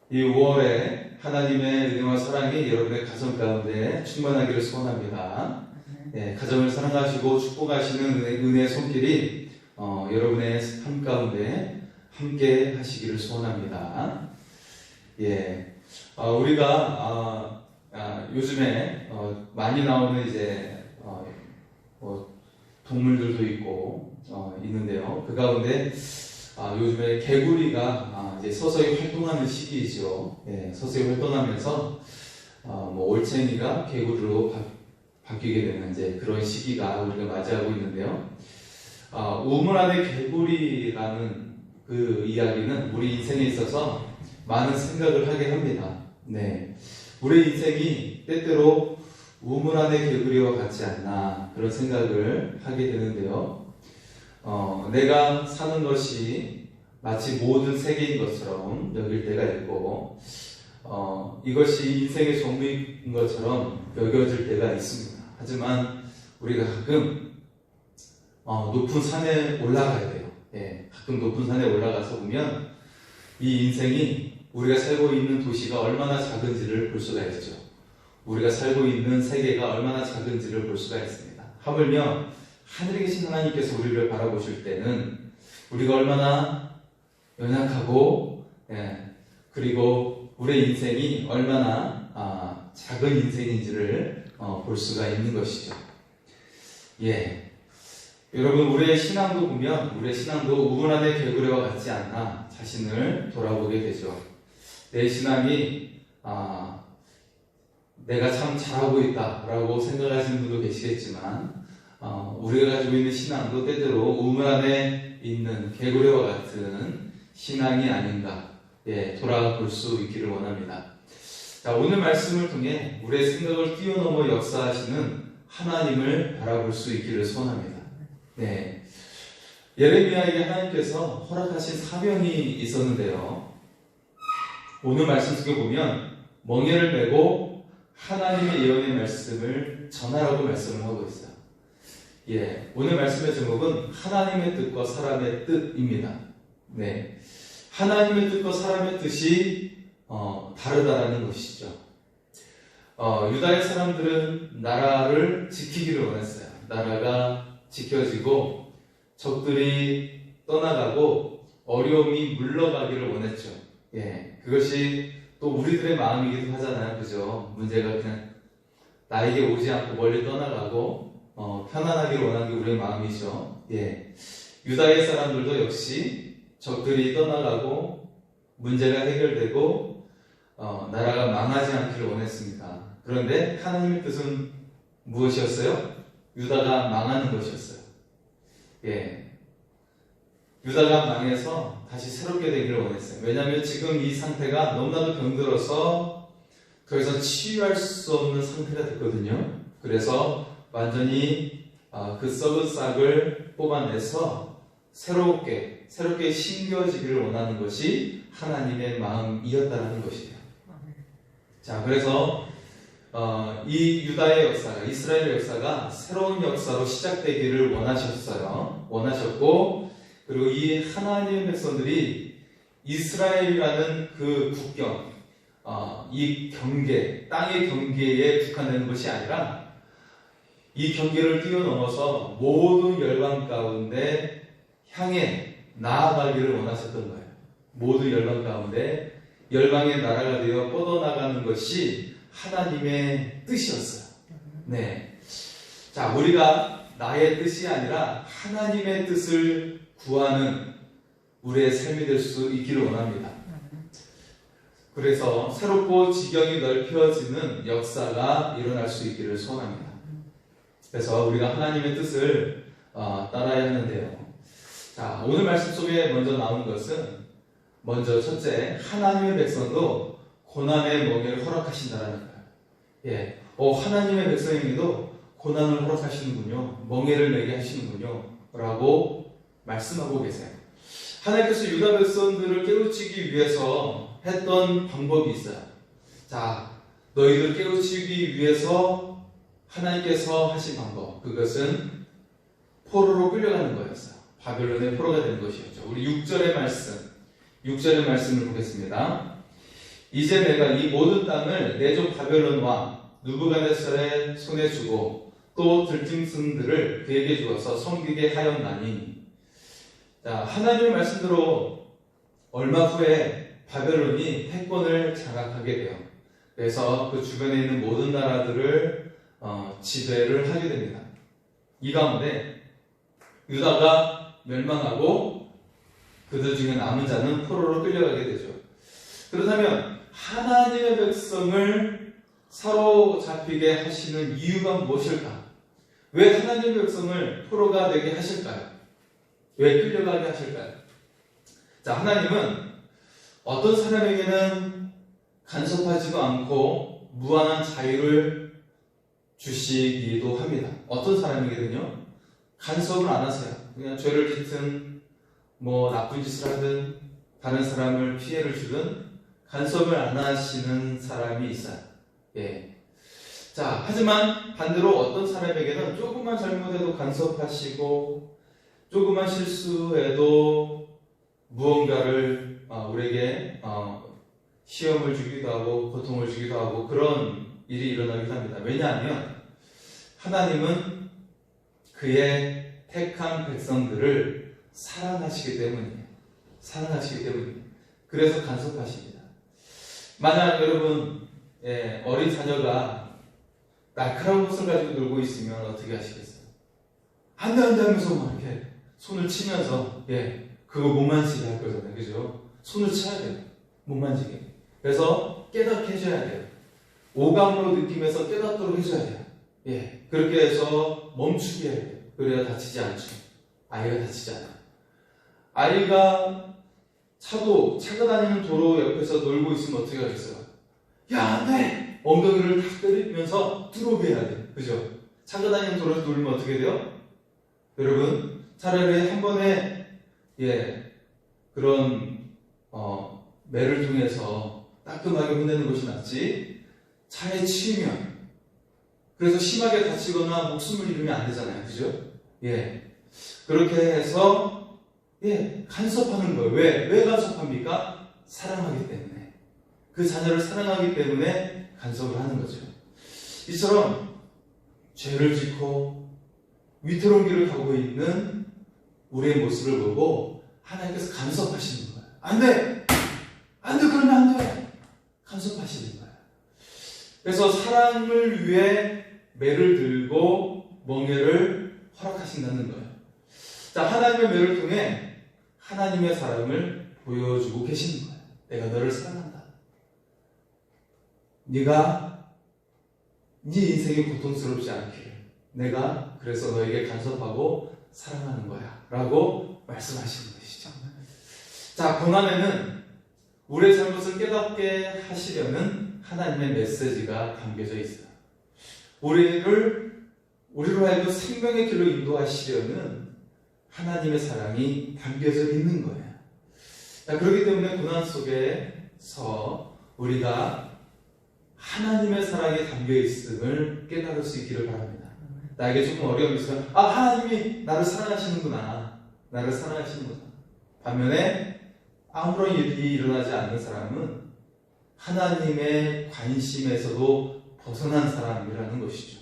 이 5월에 하나님의 은혜와 사랑이 여러분의 가정 가운데 충만하기를 소원합니다. 가정을 사랑하시고 축복하시는 은혜의 손길이 여러분의 삶 가운데 함께 하시기를 소원합니다. 우리가 요즘에 많이 나오는 이제 동물들도 있고 있는데요. 그 가운데 요즘에 개구리가 이제 서서히 활동하는 시기이죠. 서서히 활동하면서 올챙이가 개구리로 바뀌게 되는 이제 그런 시기가 우리가 맞이하고 있는데요. 우물 안의 개구리라는 그 이야기는 우리 인생에 있어서 많은 생각을 하게 합니다. 우리 인생이 때때로 우물 안의 개구리와 같지 않나 그런 생각을 하게 되는데요. 내가 사는 것이 마치 모든 세계인 것처럼 여길 때가 있고 이것이 인생의 전부인 것처럼 여겨질 때가 있습니다. 하지만 우리가 가끔 높은 산에 올라가야 돼요. 가끔 높은 산에 올라가서 보면 이 인생이 우리가 살고 있는 도시가 얼마나 작은지를 볼 수가 있죠. 우리가 살고 있는 세계가 얼마나 작은지를 볼 수가 있습니다. 하물며 하늘에 계신 하나님께서 우리를 바라보실 때는 우리가 얼마나 연약하고 그리고 우리의 인생이 얼마나 작은 인생인지를 볼 수가 있는 것이죠. 여러분, 우리의 신앙도 보면 우리의 신앙도 우물 안의 개구리와 같지 않나 자신을 돌아보게 되죠. 내 신앙이 내가 참 잘하고 있다라고 생각하시는 분도 계시겠지만 우리가 가지고 있는 신앙도 때때로 우물 안에 있는 개구리와 같은 신앙이 아닌가 돌아볼 수 있기를 원합니다. 자, 오늘 말씀을 통해 우리의 생각을 뛰어넘어 역사하시는 하나님을 바라볼 수 있기를 소원합니다. 예레미야에게 하나님께서 허락하신 사명이 있었는데요. 오늘 말씀 속에 보면 멍에를 메고 하나님의 예언의 말씀을 전하라고 말씀을 하고 있어요. 오늘 말씀의 제목은 하나님의 뜻과 사람의 뜻입니다. 하나님의 뜻과 사람의 뜻이 다르다라는 것이죠. 유다의 사람들은 나라를 지키기를 원했어요. 나라가 지켜지고 적들이 떠나가고 어려움이 물러가기를 원했죠. 그것이 또 우리들의 마음이기도 하잖아요. 그죠? 문제가 그냥 나에게 오지 않고 멀리 떠나가고 편안하기를 원하는 게 우리의 마음이죠. 유다의 사람들도 역시 적들이 떠나가고 문제가 해결되고 나라가 망하지 않기를 원했습니다. 그런데 하나님의 뜻은 무엇이었어요? 유다가 망하는 것이었어요. 유다가 망해서 다시 새롭게 되기를 원했어요. 왜냐하면 지금 이 상태가 너무나도 병들어서 더 이상 치유할 수 없는 상태가 됐거든요. 그래서 완전히 그 썩은 싹을 뽑아내서 새롭게 심겨지기를 원하는 것이 하나님의 마음이었다는 것이에요. 자, 그래서 이 유다의 역사가, 이스라엘의 역사가 새로운 역사로 시작되기를 원하셨고, 그리고 이 하나님의 백성들이 이스라엘이라는 그 국경, 이 경계, 땅의 경계에 국한되는 것이 아니라 이 경계를 뛰어넘어서 모든 열방 가운데 향해 나아가기를 원하셨던 거예요. 모든 열방 가운데 열방의 나라가 되어 뻗어나가는 것이 하나님의 뜻이었어요. 자, 우리가 나의 뜻이 아니라 하나님의 뜻을 구하는 우리의 삶이 될 수 있기를 원합니다. 그래서 새롭고 지경이 넓혀지는 역사가 일어날 수 있기를 소원합니다. 그래서 우리가 하나님의 뜻을 따라야 하는데요. 자, 오늘 말씀 속에 먼저 나온 것은 먼저 첫째, 하나님의 백성도 고난의 멍에를 허락하신다라는 거예요. 하나님의 백성에게도 고난을 허락하시는군요. 멍에를 매게 하시는군요. 라고 말씀하고 계세요. 하나님께서 유다 백성들을 깨우치기 위해서 했던 방법이 있어요. 자, 너희들 깨우치기 위해서 하나님께서 하신 방법, 그것은 포로로 끌려가는 거였어요. 바벨론의 포로가 된 것이었죠. 우리 6절의 말씀, 6절의 말씀을 보겠습니다. 이제 내가 이 모든 땅을 내 종 바벨론 왕 느부갓네살의 손에 주고 또 들짐승들을 그에게 주어서 섬기게 하였나니. 자, 하나님의 말씀대로 얼마 후에 바벨론이 패권을 장악하게 돼요. 그래서 그 주변에 있는 모든 나라들을 지배를 하게 됩니다. 이 가운데 유다가 멸망하고 그들 중에 남은 자는 포로로 끌려가게 되죠. 그렇다면 하나님의 백성을 사로잡히게 하시는 이유가 무엇일까? 왜 하나님의 백성을 포로가 되게 하실까요? 왜 끌려가게 하실까요? 자, 하나님은 어떤 사람에게는 간섭하지도 않고 무한한 자유를 주시기도 합니다. 어떤 사람에게는요, 간섭을 안 하세요. 그냥 죄를 짓든 나쁜 짓을 하든 다른 사람을 피해를 주든 간섭을 안 하시는 사람이 있어요. 예. 자, 하지만 반대로 어떤 사람에게는 조금만 잘못해도 간섭하시고 조금만 실수해도 무언가를 우리에게 시험을 주기도 하고 고통을 주기도 하고 그런 일이 일어나기도 합니다. 왜냐하면 하나님은 그의 택한 백성들을 사랑하시기 때문이에요. 사랑하시기 때문이에요. 그래서 간섭하십니다. 만약 여러분 어린 자녀가 날카로운 것을 가지고 놀고 있으면 어떻게 하시겠어요? 안 돼 하면서 막 이렇게 손을 치면서 그거 못 만지게 할 거잖아요. 그죠? 손을 쳐야 돼요. 못 만지게. 그래서 깨닫게 해줘야 돼요. 오감으로 느끼면서 깨닫도록 해줘야 돼요. 그렇게 해서 멈추게 해야 돼요. 그래야 다치지 않죠. 아이가 다치지 않아요. 아이가 차가 다니는 도로 옆에서 놀고 있으면 어떻게 하겠어요? 야, 안 돼! 엉덩이를 탁 때리면서 들어오게 해야 돼요. 그죠? 차가 다니는 도로에서 놀면 어떻게 돼요? 여러분, 차라리 한 번에 그런 매를 통해서 따끔하게 혼내는 것이 낫지, 차에 치이면, 그래서 심하게 다치거나 목숨을 잃으면 안 되잖아요. 그죠? 그렇게 해서 간섭하는 거예요. 왜 간섭합니까? 사랑하기 때문에. 그 자녀를 사랑하기 때문에 간섭을 하는 거죠. 이처럼 죄를 짓고 위태로운 길을 가고 있는 우리의 모습을 보고 하나님께서 간섭하시는 거예요. 안 돼! 안 돼! 그러면 안 돼! 간섭하시는 거예요. 그래서 사랑을 위해 매를 들고 멍에를 허락하신다는 거예요. 자, 하나님의 매를 통해 하나님의 사랑을 보여주고 계시는 거예요. 내가 너를 사랑한다. 네가 네 인생이 고통스럽지 않기를 내가 그래서 너에게 간섭하고 사랑하는 거야 라고 말씀하시는 것이죠. 자, 고난에는 우리의 잘못을 깨닫게 하시려는 하나님의 메시지가 담겨져 있어요. 우리로 하여금 생명의 길로 인도하시려는 하나님의 사랑이 담겨져 있는 거예요. 자, 그렇기 때문에 고난 속에서 우리가 하나님의 사랑이 담겨 있음을 깨달을 수 있기를 바랍니다. 나에게 조금 어려움이 있으면 하나님이 나를 사랑하시는구나. 나를 사랑하시는구나. 반면에 아무런 일이 일어나지 않는 사람은 하나님의 관심에서도 벗어난 사람이라는 것이죠.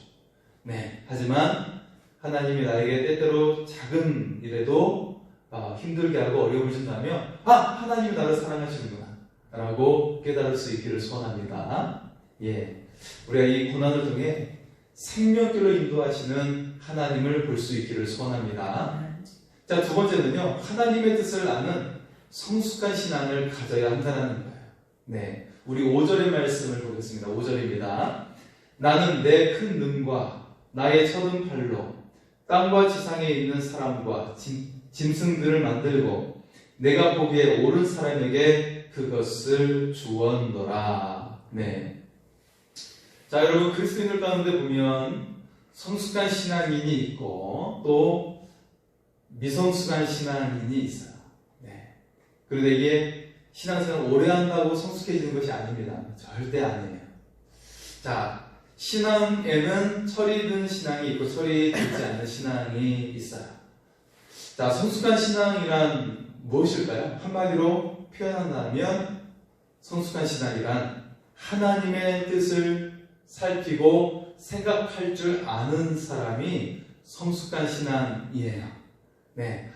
하지만 하나님이 나에게 때때로 작은 일에도 힘들게 하고 어려움을 준다면 하나님이 나를 사랑하시는구나 라고 깨달을 수 있기를 소원합니다. 우리가 이 고난을 통해 생명길로 인도하시는 하나님을 볼 수 있기를 소원합니다. 자, 두 번째는요, 하나님의 뜻을 아는 성숙한 신앙을 가져야 한다는 거예요. 우리 5절의 말씀을 보겠습니다. 5절입니다. 나는 내 큰 능과 나의 쳐든 팔로 땅과 지상에 있는 사람과 짐승들을 만들고 내가 보기에 옳은 사람에게 그것을 주었노라. 자, 여러분, 그리스도인들 가운데 보면 성숙한 신앙인이 있고 또 미성숙한 신앙인이 있어요. 그런데 이게 신앙생활을 오래 한다고 성숙해지는 것이 아닙니다. 절대 아니에요. 자, 신앙에는 철이 든 신앙이 있고 철이 들지 않는 신앙이 있어요. 자, 성숙한 신앙이란 무엇일까요? 한마디로 표현한다면 성숙한 신앙이란 하나님의 뜻을 살피고 생각할 줄 아는 사람이 성숙한 신앙이에요. 네.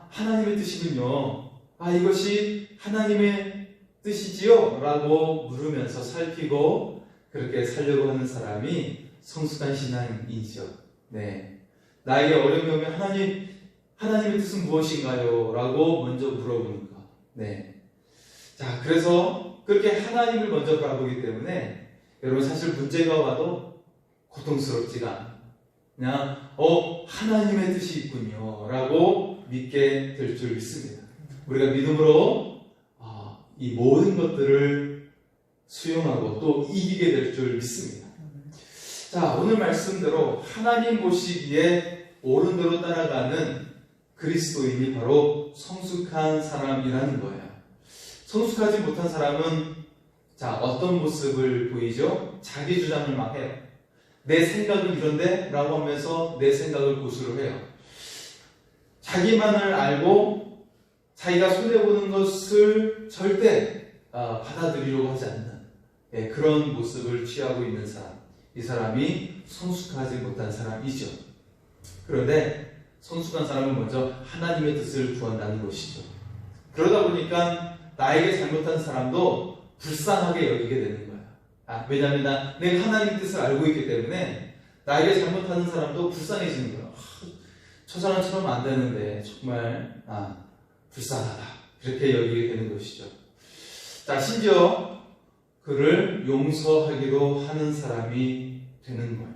하나님의 뜻이군요. 이것이 하나님의 뜻이지요? 라고 물으면서 살피고 그렇게 살려고 하는 사람이 성숙한 신앙이죠. 네. 나에게 어려움이 오면 하나님의 뜻은 무엇인가요? 라고 먼저 물어보는 것. 네. 자, 그래서 그렇게 하나님을 먼저 바라보기 때문에 여러분 사실 문제가 와도 고통스럽지가 않아요. 그냥 하나님의 뜻이 있군요 라고 믿게 될 줄 믿습니다. 우리가 믿음으로 이 모든 것들을 수용하고 또 이기게 될 줄 믿습니다. 자, 오늘 말씀대로 하나님 보시기에 옳은 대로 따라가는 그리스도인이 바로 성숙한 사람이라는 거예요. 성숙하지 못한 사람은 어떤 모습을 보이죠? 자기 주장을 막 해요. 내 생각은 이런데? 라고 하면서 내 생각을 고수를 해요. 자기만을 알고 자기가 손해보는 것을 절대 받아들이려고 하지 않는 그런 모습을 취하고 있는 사람, 이 사람이 성숙하지 못한 사람이죠. 그런데 성숙한 사람은 먼저 하나님의 뜻을 구한다는 것이죠. 그러다 보니까 나에게 잘못한 사람도 불쌍하게 여기게 되는 거예요. 왜냐하면 내가 하나님 뜻을 알고 있기 때문에 나에게 잘못하는 사람도 불쌍해지는 거예요. 저 사람처럼 안 되는데 정말 불쌍하다. 그렇게 여기게 되는 것이죠. 자, 심지어 그를 용서하기로 하는 사람이 되는 거예요.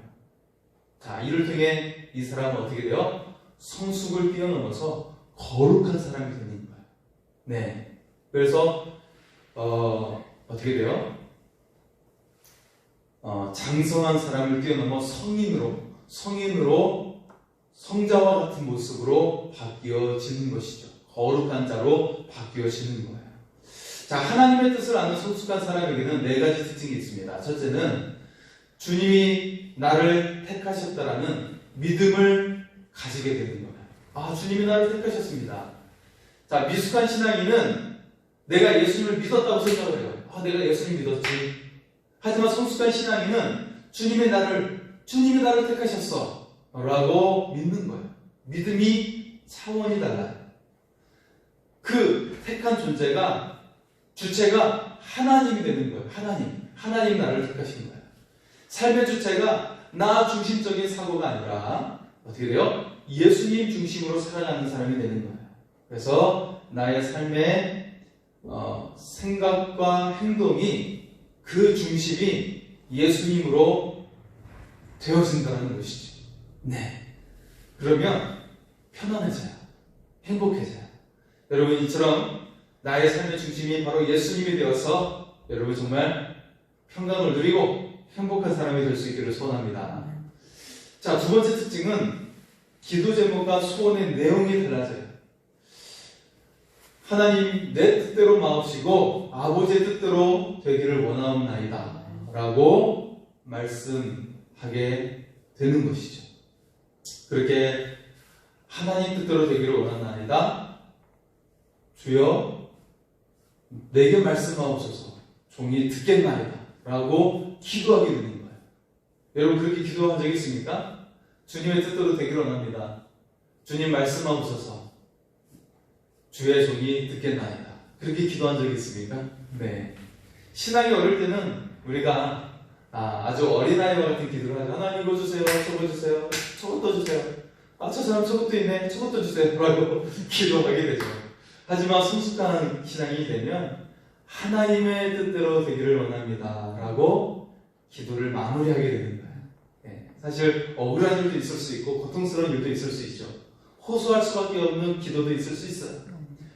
자, 이를 통해 이 사람은 어떻게 돼요? 성숙을 뛰어넘어서 거룩한 사람이 되는 거예요. 네. 그래서 어떻게 돼요? 장성한 사람을 뛰어넘어 성인으로 성자와 같은 모습으로 바뀌어지는 것이죠. 거룩한 자로 바뀌어지는 거예요. 자, 하나님의 뜻을 아는 성숙한 사람에게는 4가지 특징이 있습니다. 첫째는 주님이 나를 택하셨다라는 믿음을 가지게 되는 거예요. 주님이 나를 택하셨습니다. 자, 미숙한 신앙인은 내가 예수님을 믿었다고 생각을 해요. 내가 예수님 믿었지. 하지만 성숙한 신앙인은 주님이 나를 택하셨어 라고 믿는 거예요. 믿음이 차원이 달라요. 그 택한 존재가 주체가 하나님이 되는 거예요. 하나님 나를 택하신 거예요. 삶의 주체가 나 중심적인 사고가 아니라 어떻게 돼요? 예수님 중심으로 살아가는 사람이 되는 거예요. 그래서 나의 삶의 생각과 행동이 그 중심이 예수님으로 되어진다는 것이죠. 네. 그러면 편안해져요. 행복해져요. 여러분, 이처럼 나의 삶의 중심이 바로 예수님이 되어서 여러분 정말 평강을 누리고 행복한 사람이 될 수 있기를 소원합니다. 자, 두 번째 특징은 기도 제목과 소원의 내용이 달라져요. 하나님, 내 뜻대로 마옵시고 아버지의 뜻대로 되기를 원하옵나이다 라고 말씀하게 되는 것이죠. 그렇게 하나님 뜻대로 되기를 원하옵나이다. 주여 내게 말씀하옵소서 종이 듣겠나이다 라고 기도하게 되는 거예요. 여러분, 그렇게 기도한 적이 있습니까? 주님의 뜻대로 되기를 원합니다. 주님 말씀하옵소서 주의 종이 듣겠나이다. 그렇게 기도한 적이 있습니까? 네. 신앙이 어릴 때는 우리가 아주 어린아이와 같은 기도를 하죠. 하나님 이거 주세요, 저거 주세요, 저것도 주세요. 저 사람 저것도 있네, 저것도 주세요 라고 기도하게 되죠. 하지만 성숙한 신앙이 되면 하나님의 뜻대로 되기를 원합니다 라고 기도를 마무리하게 되는 거예요. 네. 사실 억울한 일도 있을 수 있고 고통스러운 일도 있을 수 있죠. 호소할 수밖에 없는 기도도 있을 수 있어요.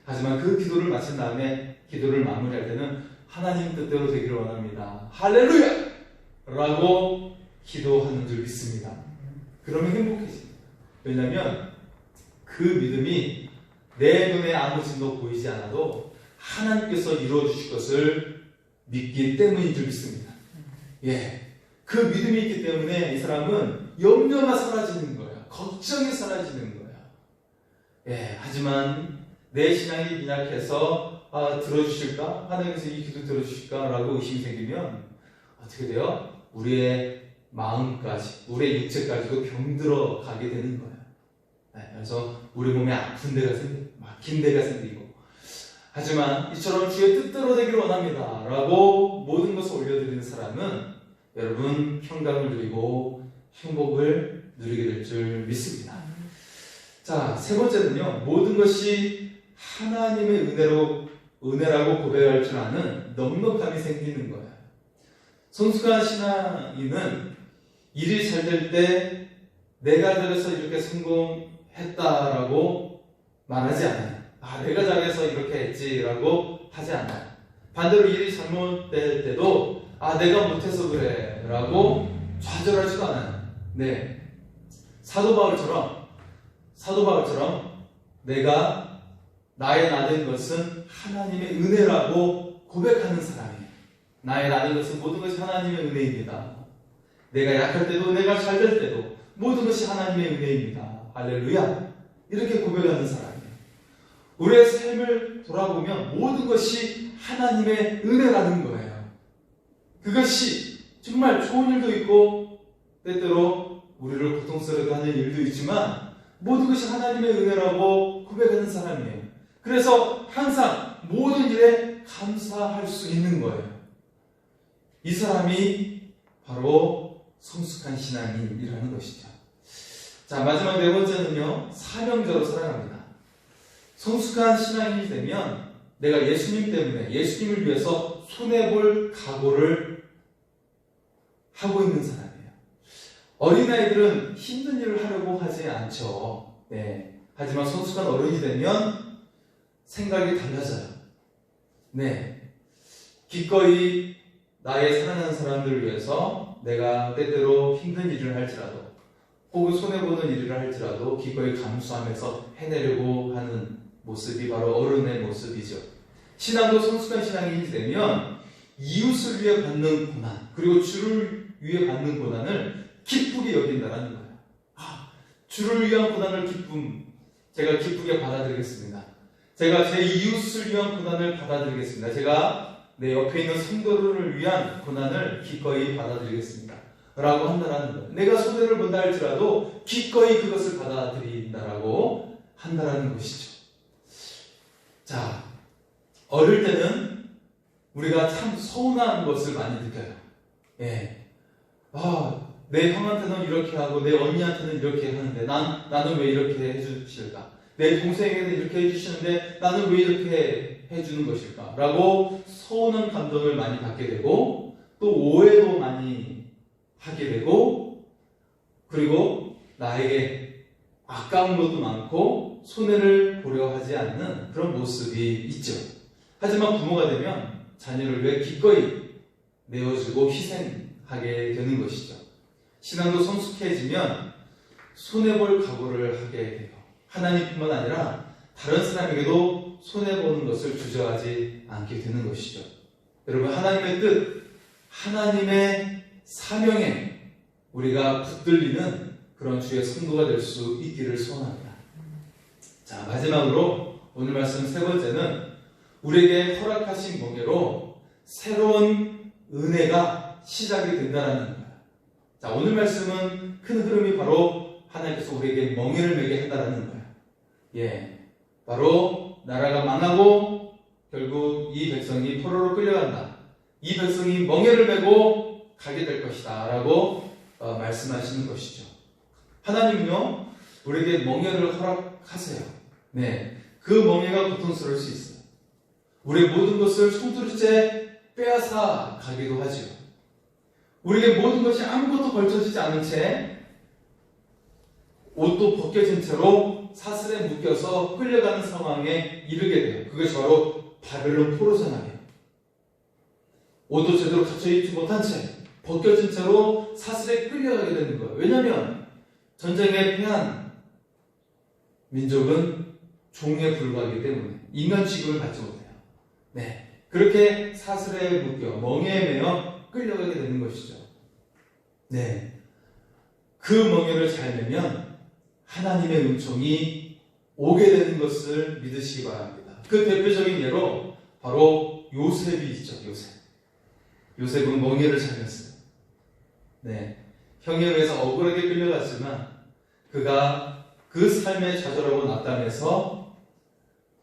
하지만 그 기도를 마친 다음에 기도를 마무리할 때는 하나님 뜻대로 되기를 원합니다. 할렐루야! 라고 기도하는 줄 믿습니다. 그러면 행복해집니다. 왜냐하면 그 믿음이 내 눈에 아무 증거 보이지 않아도 하나님께서 이루어주실 것을 믿기 때문인 줄 믿습니다. 그 믿음이 있기 때문에 이 사람은 염려가 사라지는 거예요. 걱정이 사라지는 거예요. 하지만 내 신앙이 미약해서 들어주실까? 하나님께서 이 기도 들어주실까? 라고 의심이 생기면 어떻게 돼요? 우리의 마음까지, 우리의 육체까지도 병들어 가게 되는 거예요. 네, 그래서 우리 몸에 아픈 데가 막힌 데가 생기고, 하지만 이처럼 주의 뜻대로 되기를 원합니다 라고 모든 것을 올려드리는 사람은 여러분 평강을 누리고 행복을 누리게 될 줄 믿습니다. 자, 세 번째는요, 모든 것이 하나님의 은혜라고 고백할 줄 아는 넉넉함이 생기는 거예요. 성숙한 신앙인은 일이 잘 될 때 내가 잘해서 이렇게 성공했다라고 말하지 않아요. 내가 잘해서 이렇게 했지라고 하지 않아요. 반대로 일이 잘못될 때도 내가 못해서 그래 라고 좌절하지도 않아요. 네, 사도 바울처럼 내가 나의 나된 것은 하나님의 은혜라고 고백하는 사람이에요. 나의 나된 것은 모든 것이 하나님의 은혜입니다. 내가 약할 때도 내가 잘 될 때도 모든 것이 하나님의 은혜입니다. 할렐루야. 이렇게 고백하는 사람이에요. 우리의 삶을 돌아보면 모든 것이 하나님의 은혜라는 거예요. 그것이 정말 좋은 일도 있고 때때로 우리를 고통스럽게 하는 일도 있지만 모든 것이 하나님의 은혜라고 고백하는 사람이에요. 그래서 항상 모든 일에 감사할 수 있는 거예요. 이 사람이 바로 성숙한 신앙인이라는 것이죠. 자, 마지막 네 번째는요, 사명자로 살아갑니다. 성숙한 신앙인이 되면 내가 예수님 때문에, 예수님을 위해서 손해볼 각오를 하고 있는 사람이에요. 어린아이들은 힘든 일을 하려고 하지 않죠. 네. 하지만 성숙한 어른이 되면 생각이 달라져요. 네. 기꺼이 나의 사랑하는 사람들을 위해서 내가 때때로 힘든 일을 할지라도 혹은 손해보는 일을 할지라도 기꺼이 감수하면서 해내려고 하는 모습이 바로 어른의 모습이죠. 신앙도 성숙한 신앙인이 되면 이웃을 위해 받는 고난, 그리고 주를 위해 받는 고난을 기쁘게 여긴다는 거예요. 주를 위한 고난을 제가 기쁘게 받아들이겠습니다. 제가 제 이웃을 위한 고난을 받아들이겠습니다. 제가 내 옆에 있는 성도를 위한 고난을 기꺼이 받아들이겠습니다 라고 한다는 거예요. 내가 손해를 본다 할지라도 기꺼이 그것을 받아들인다라고 한다는 것이죠. 자, 어릴 때는 우리가 참 서운한 것을 많이 느껴요. 예. 내 형한테는 이렇게 하고 내 언니한테는 이렇게 하는데 나는 왜 이렇게 해주실까? 내 동생에게는 이렇게 해주시는데 나는 왜 이렇게 해주는 것일까? 라고 서운한 감정을 많이 받게 되고 또 오해도 많이 하게 되고 그리고 나에게 아까운 것도 많고 손해를 보려 하지 않는 그런 모습이 있죠. 하지만 부모가 되면 자녀를 위해 기꺼이 내어주고 희생하게 되는 것이죠. 신앙도 성숙해지면 손해볼 각오를 하게 돼요. 하나님뿐만 아니라 다른 사람에게도 손해보는 것을 주저하지 않게 되는 것이죠. 여러분, 하나님의 뜻, 하나님의 사명에 우리가 붙들리는 그런 주의 성도가 될 수 있기를 소원합니다. 자, 마지막으로 오늘 말씀 세 번째는 우리에게 허락하신 멍에로 새로운 은혜가 시작이 된다는 거예요. 자, 오늘 말씀은 큰 흐름이 바로 하나님께서 우리에게 멍에를 매게 한다는 거예요. 예, 바로 나라가 망하고 결국 이 백성이 포로로 끌려간다. 이 백성이 멍에를 메고 가게 될 것이다 라고 말씀하시는 것이죠. 하나님은요, 우리에게 멍에를 허락하세요. 네, 그 멍에가 고통스러울 수 있어요. 우리의 모든 것을 송두리째 빼앗아 가기도 하죠. 우리에게 모든 것이 아무것도 걸쳐지지 않은 채 옷도 벗겨진 채로 사슬에 묶여서 끌려가는 상황에 이르게 돼요. 그것이 바로 바벨론 포로선항이에요. 옷도 제대로 갖춰 입지 못한 채 벗겨진 채로 사슬에 끌려가게 되는 거예요. 왜냐하면 전쟁에 패한 민족은 종에 불과하기 때문에 인간 취급을 받지 못해요. 네, 그렇게 사슬에 묶여 멍에에 매여 끌려가게 되는 것이죠. 네, 그 멍에를 잘 매면 하나님의 은총이 오게 되는 것을 믿으시기 바랍니다. 그 대표적인 예로 바로 요셉이 있죠. 요셉은 멍에를 잘렸어요. 네, 형에 의해서 억울하게 끌려갔지만 그가 그 삶의 좌절하고 낙담해서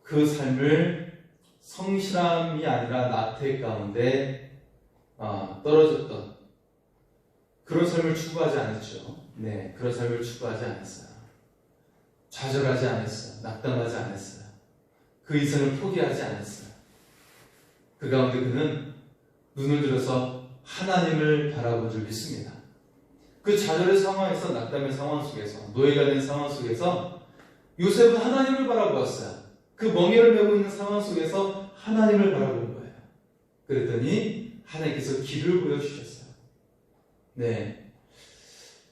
그 삶을 성실함이 아니라 나태 가운데 떨어졌던 그런 삶을 추구하지 않았죠. 네, 그런 삶을 추구하지 않았어요. 좌절하지 않았어요. 낙담하지 않았어요. 그 인생을 포기하지 않았어요. 그 가운데 그는 눈을 들어서 하나님을 바라본 줄 믿습니다. 그 좌절의 상황에서, 낙담의 상황 속에서, 노예가 된 상황 속에서 요셉은 하나님을 바라보았어요. 그 멍에를 메고 있는 상황 속에서 하나님을 바라본 거예요. 그랬더니 하나님께서 길을 보여주셨어요. 네.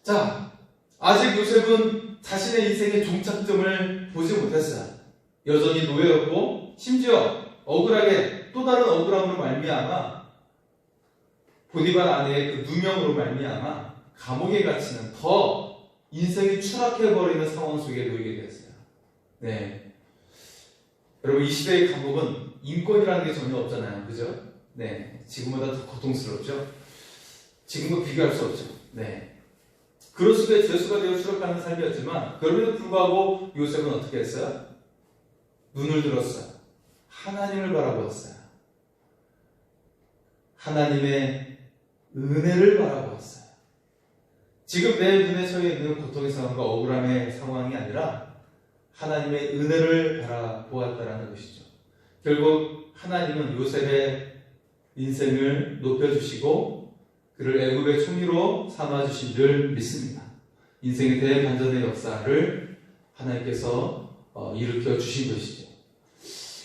자, 아직 요셉은 자신의 인생의 종착점을 보지 못했어요. 여전히 노예였고, 심지어 억울하게 또 다른 억울함으로 말미암아 보디발 아내의 그 누명으로 말미암아 감옥에 갇히는 더 인생이 추락해버리는 상황 속에 놓이게 되었어요. 네. 여러분, 이 시대의 감옥은 인권이라는 게 전혀 없잖아요. 그죠? 네. 지금보다 더 고통스럽죠? 지금과 비교할 수 없죠. 네. 그런 식의 죄수가 되어 추락하는 삶이었지만, 그럼에도 불구하고 요셉은 어떻게 했어요? 눈을 들었어요. 하나님을 바라보았어요. 하나님의 은혜를 바라보았어요. 지금 내 눈에 처해 있는 고통의 상황과 억울함의 상황이 아니라 하나님의 은혜를 바라보았다라는 것이죠. 결국 하나님은 요셉의 인생을 높여주시고 그를 애굽의 총리로 삼아주신 줄 믿습니다. 인생의 대반전의 역사를 하나님께서 일으켜 주신 것이죠.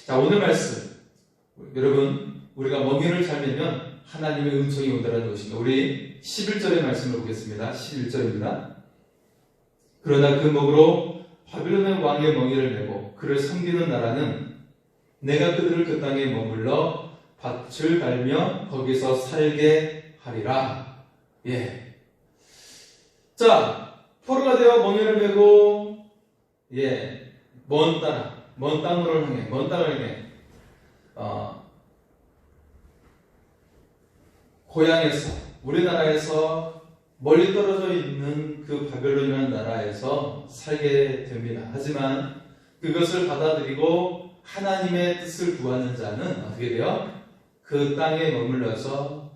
자, 오늘 말씀, 여러분, 우리가 멍에를 잘 매면 하나님의 은총이 온다는 것입니다. 우리 11절의 말씀을 보겠습니다. 11절입니다. 그러나 그 목으로 바빌론의 왕의 멍에를 메고 그를 섬기는 나라는 내가 그들을 그 땅에 머물러 밭을 갈며 거기서 살게 하리라. 예. 자, 포로가 되어 멍에를 메고 먼 땅을 향해 고향에서, 우리나라에서 멀리 떨어져 있는 그 바벨론이라는 나라에서 살게 됩니다. 하지만 그것을 받아들이고 하나님의 뜻을 구하는 자는 어떻게 돼요? 그 땅에 머물러서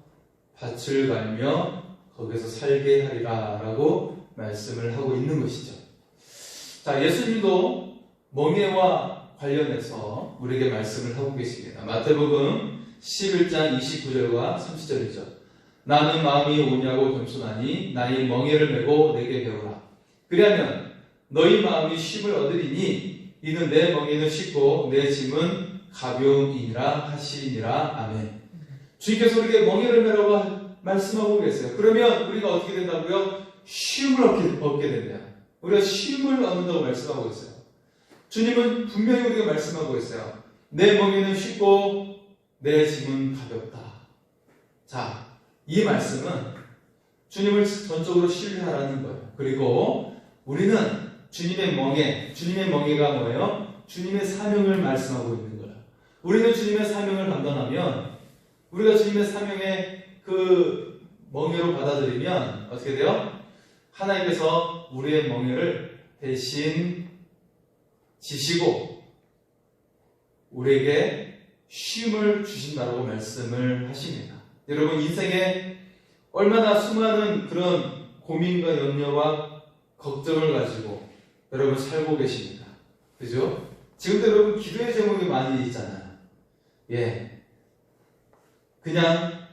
밭을 갈며 거기서 살게 하리라 라고 말씀을 하고 있는 것이죠. 자, 예수님도 멍에와 관련해서 우리에게 말씀을 하고 계십니다. 마태복음 11장 29절과 30절이죠. 나는 마음이 오냐고 겸손하니 나의 멍에를 메고 내게 배우라. 그리하면 너희 마음이 쉼을 얻으리니 이는 내 멍에는 쉽고 내 짐은 가벼움이니라 하시니라. 아멘. 주님께서 우리에게 멍에를 메라고 말씀하고 계세요. 그러면 우리가 어떻게 된다고요? 쉼을 얻게 된다. 우리가 쉼을 얻는다고 말씀하고 있어요. 주님은 분명히 우리에게 말씀하고 있어요. 내 멍에는 쉽고 내 짐은 가볍다. 자, 이 말씀은 주님을 전적으로 신뢰하라는 거예요. 그리고 우리는 주님의 멍에가 뭐예요? 주님의 사명을 말씀하고 있는 거예요. 우리는 주님의 사명을 감당하면, 우리가 주님의 사명의 그 멍에로 받아들이면 어떻게 돼요? 하나님께서 우리의 멍에를 대신 지시고 우리에게 쉼을 주신다라고 말씀을 하십니다. 여러분, 인생에 얼마나 수많은 그런 고민과 염려와 걱정을 가지고 여러분 살고 계십니까? 그죠? 지금도 여러분 기도의 제목이 많이 있잖아요. 예. 그냥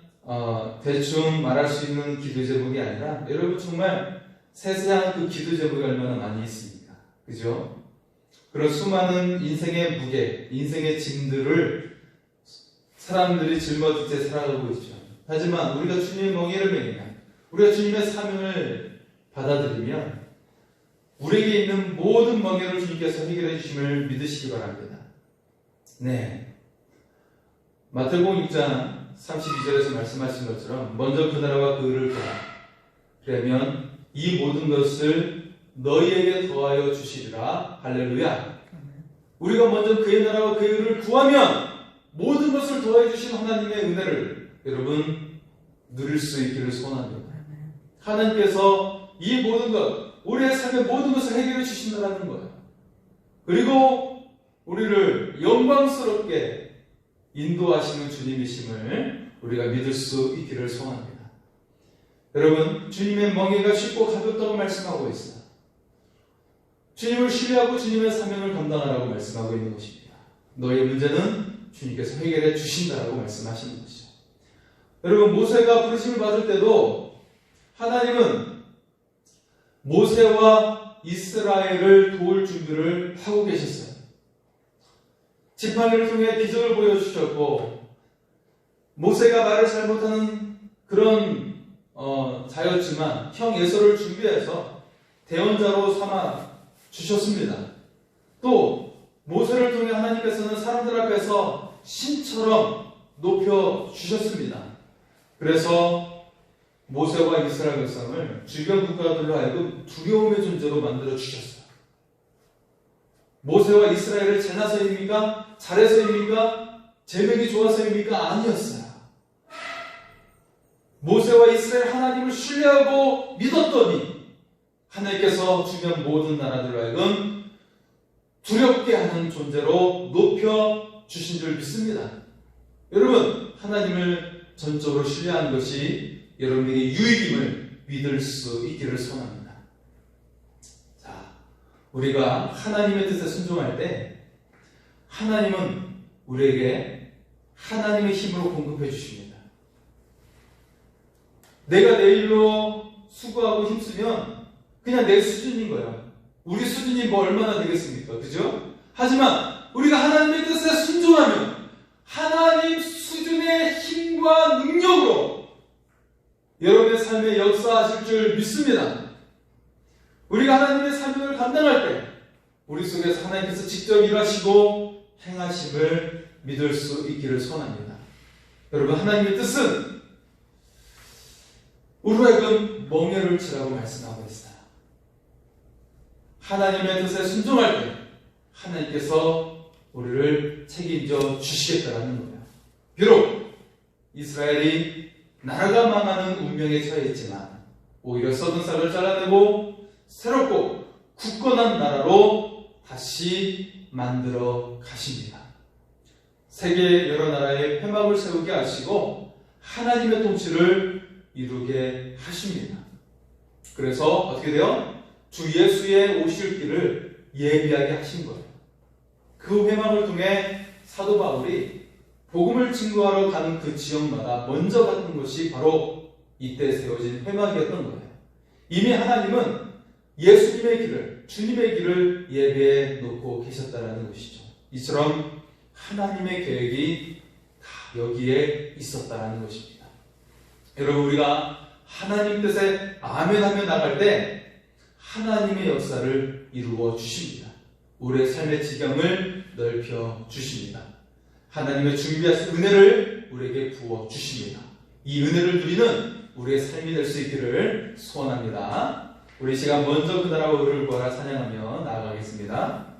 대충 말할 수 있는 기도 제목이 아니라 여러분 정말 세세한 그 기도 제목이 얼마나 많이 있습니까? 그죠? 그런 수많은 인생의 무게, 인생의 짐들을 사람들이 짊어진 채 살아가고 있죠. 하지만 우리가 주님의 멍에를 메면, 우리가 주님의 사명을 받아들이면 우리에게 있는 모든 멍에를 주님께서 해결해 주심을 믿으시기 바랍니다. 네. 마태복음 6장 32절에서 말씀하신 것처럼 먼저 그 나라와 그 의를 구하라. 그러면 이 모든 것을 너희에게 더하여 주시리라. 할렐루야. 우리가 먼저 그의 나라와 그의 의를 구하면 모든 것을 더해 주신 하나님의 은혜를 여러분 누릴 수 있기를 소원합니다. 하나님께서 이 모든 것, 우리의 삶의 모든 것을 해결해 주신다는 거예요. 그리고 우리를 영광스럽게 인도하시는 주님이심을 우리가 믿을 수 있기를 소원합니다. 여러분, 주님의 멍에가 쉽고 가볍다고 말씀하고 있어요. 주님을 신뢰하고 주님의 사명을 감당하라고 말씀하고 있는 것입니다. 너의 문제는 주님께서 해결해 주신다라고 말씀하시는 것이죠. 여러분, 모세가 부르심을 받을 때도 하나님은 모세와 이스라엘을 도울 준비를 하고 계셨어요. 지팡이를 통해 기적을 보여주셨고, 모세가 말을 잘못하는 그런 자였지만 형 예서를 준비해서 대언자로 삼아 주셨습니다. 또 모세를 통해 하나님께서는 사람들 앞에서 신처럼 높여 주셨습니다. 그래서 모세와 이스라엘 백성을 주변 국가들로 하여금 두려움의 존재로 만들어 주셨어요. 모세와 이스라엘을 재나서입니까? 잘해서입니까? 제명이 좋아서입니까? 아니었어요. 모세와 이스라엘 하나님을 신뢰하고 믿었더니 하나님께서 주변 모든 나라들로 하여금 두렵게 하는 존재로 높여 주신 줄 믿습니다. 여러분, 하나님을 전적으로 신뢰하는 것이 여러분에게 유익임을 믿을 수 있기를 소원합니다. 자, 우리가 하나님의 뜻에 순종할 때 하나님은 우리에게 하나님의 힘으로 공급해 주십니다. 내가 내 일로 수고하고 힘쓰면 그냥 내 수준인 거예요. 우리 수준이 뭐 얼마나 되겠습니까? 그죠? 하지만 우리가 하나님의 뜻에 순종하면 하나님 수준의 힘과 능력으로 여러분의 삶에 역사하실 줄 믿습니다. 우리가 하나님의 사명을 감당할 때 우리 속에서 하나님께서 직접 일하시고 행하심을 믿을 수 있기를 소원합니다. 여러분, 하나님의 뜻은 우리로 하여금 멍에를 치라고 말씀하고 있어요. 하나님의 뜻에 순종할 때 하나님께서 우리를 책임져 주시겠다라는 거예요. 비록 이스라엘이 나라가 망하는 운명에 처해 있지만 오히려 썩은 싹을 잘라내고 새롭고 굳건한 나라로 다시 만들어 가십니다. 세계 여러 나라에 회막을 세우게 하시고 하나님의 통치를 이루게 하십니다. 그래서 어떻게 돼요? 주 예수의 오실 길을 예비하게 하신 거예요. 그 회막을 통해 사도 바울이 복음을 증거하러 가는 그 지역마다 먼저 갔던 것이 바로 이때 세워진 회막이었던 거예요. 이미 하나님은 예수님의 길을, 주님의 길을 예배해 놓고 계셨다는 것이죠. 이처럼 하나님의 계획이 다 여기에 있었다는 것입니다. 여러분, 우리가 하나님 뜻에 아멘하며 나갈 때 하나님의 역사를 이루어 주십니다. 우리의 삶의 지경을 넓혀 주십니다. 하나님의 준비하신 은혜를 우리에게 부어 주십니다. 이 은혜를 누리는 우리의 삶이 될 수 있기를 소원합니다. 우리 시간 먼저 그 나라와 의를 구하라 찬양하며 나아가겠습니다.